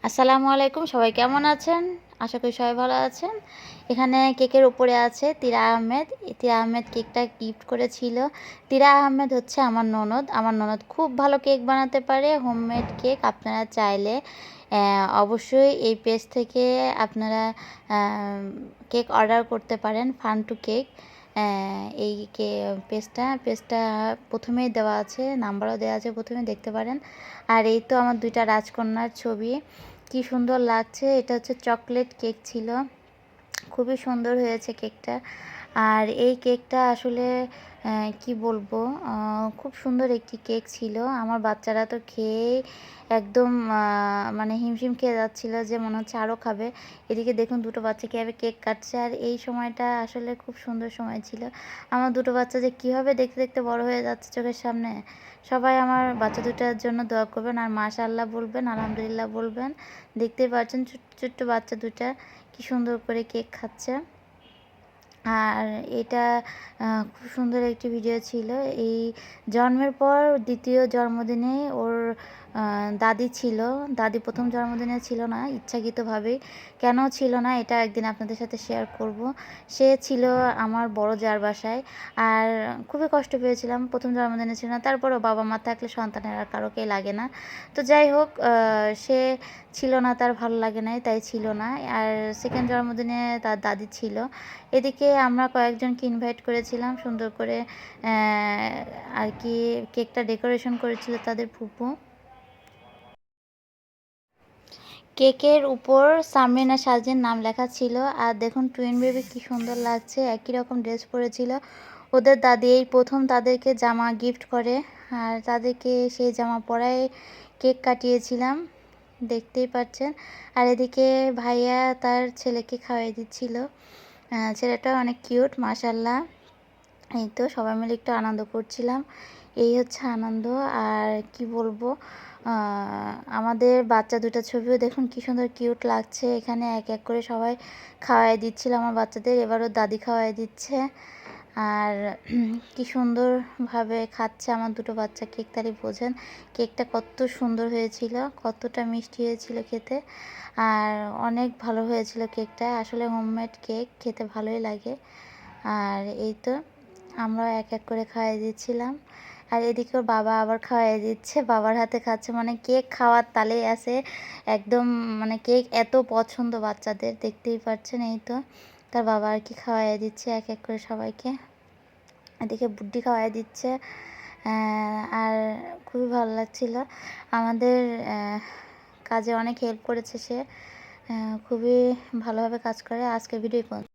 আসসালামু আলাইকুম, সবাই কেমন আছেন? আশা করি সবাই ভালো আছেন। এখানে কেকের উপরে আছে তিরা আহমেদ। তিরা আহমেদ কেকটা গিফট করেছিল। তিরা আহমেদ হচ্ছে আমার ননদ। আমার ননদ খুব ভালো কেক বানাতে পারে, হোমমেড কেক। আপনারা চাইলে অবশ্যই এই পেজ থেকে আপনারা কেক অর্ডার করতে পারেন, ফান টু কেক। এই পেজটা প্রথমেই দেওয়া আছে, নাম্বারও দেওয়া আছে, প্রথমে দেখতে পারেন। আর এই তো আমার দুইটা রাজকন্যার ছবি, কি সুন্দর লাগছে। এটা হচ্ছে চকলেট কেক ছিল, খুবই সুন্দর হয়েছে কেকটা। আর এই কেকটা আসলে কি বলবো, খুব সুন্দর একটি কেক ছিল। আমার বাচ্চারা তো খেয়েই একদম মানে হিমশিম খেয়ে যাচ্ছিল, যে মনে হচ্ছে আরও খাবে। এদিকে দেখুন দুটো বাচ্চা কীভাবে কেক কাটছে। আর এই সময়টা আসলে খুব সুন্দর সময় ছিল। আমার দুটো বাচ্চা যে কীভাবে দেখতে দেখতে বড় হয়ে যাচ্ছে চোখের সামনে। সবাই আমার বাচ্চা দুটার জন্য দোয়া করবেন, আর মাশাআল্লাহ বলবেন, আলহামদুলিল্লাহ বলবেন। দেখতেই পাচ্ছেন ছোট্ট ছোট্ট বাচ্চা দুটা কি সুন্দর করে কেক খাচ্ছে। আর এটা খুব সুন্দর একটি ভিডিও ছিল। এই জন্মের পর দ্বিতীয় জন্মদিনে ওর দাদি ছিল। দাদি প্রথম জন্মদিনে ছিল না, ইচ্ছাকৃতভাবেই। কেন ছিল না এটা একদিন আপনাদের সাথে শেয়ার করব। সে ছিল আমার বড় জার বাসায়, আর খুবই কষ্ট পেয়েছিলাম। প্রথম জন্মদিনে ছিল না, তারপরও বাবা মা থাকলে সন্তানের আর কারোকেই লাগে না। তো যাই হোক, সে ছিল না, তার ভালো লাগে নাই, তাই ছিল না। আর সেকেন্ড জন্মদিনে তার দাদি ছিল। এদিকে আমরা কয়েকজনকে ইনভাইট করেছিলাম, সুন্দর করে আর কি কেকটা ডেকোরেশন করেছিল তাদের ফুপু। কেকের উপর সামরিনা সাজের নাম লেখা ছিল। আর দেখুন টুইন বেবি কি সুন্দর লাগছে, একই রকম ড্রেস পরেছিল। ওদের দাদি এই প্রথম তাদেরকে জামা গিফট করে, আর তাদেরকে সেই জামা পরায় কেক কাটিয়েছিলাম, দেখতেই পাচ্ছেন। আর এদিকে ভাইয়া তার ছেলেকে খাওয়াই দিচ্ছিল। ছেলেটা অনেক কিউট, মাশাল্লাহ। এই তো সবাই মিলে একটু আনন্দ করছিলাম, এই হচ্ছে আনন্দ। আর কি বলবো, আমাদের বাচ্চা দুটো ছবিও দেখুন কি সুন্দর কিউট লাগছে। এখানে এক এক করে সবাই খাওয়াই দিচ্ছিল আমার বাচ্চাদের, এবারও দাদি খাওয়াই দিচ্ছে। আর কি সুন্দরভাবে খাচ্ছে আমার দুটো বাচ্চা কেক, তারই বোঝেন কেকটা কত সুন্দর হয়েছিল, কতটা মিষ্টি হয়েছিল খেতে। আর অনেক ভালো হয়েছিল কেকটা, আসলে হোমমেড কেক খেতে ভালোই লাগে। আর এই তো আমরা এক এক করে খাওয়াই দিচ্ছিলাম। আর এদিকে ওর বাবা আবার খাওয়াই দিচ্ছে, বাবার হাতে খাচ্ছে, মানে কেক খাওয়ার তালেই আছে একদম। মানে কেক এত পছন্দ বাচ্চাদের, দেখতেই পাচ্ছেন। এই তো তার বাবা আর কি খাওয়াই দিচ্ছে এক এক করে সবাইকে। এদিকে বুদ্ধি খাওয়াই দিচ্ছে। আর খুবই ভালো লাগছিল। আমাদের কাজে অনেক হেল্প করেছে সে, খুবই ভালোভাবে কাজ করে। আজকে ভিডিও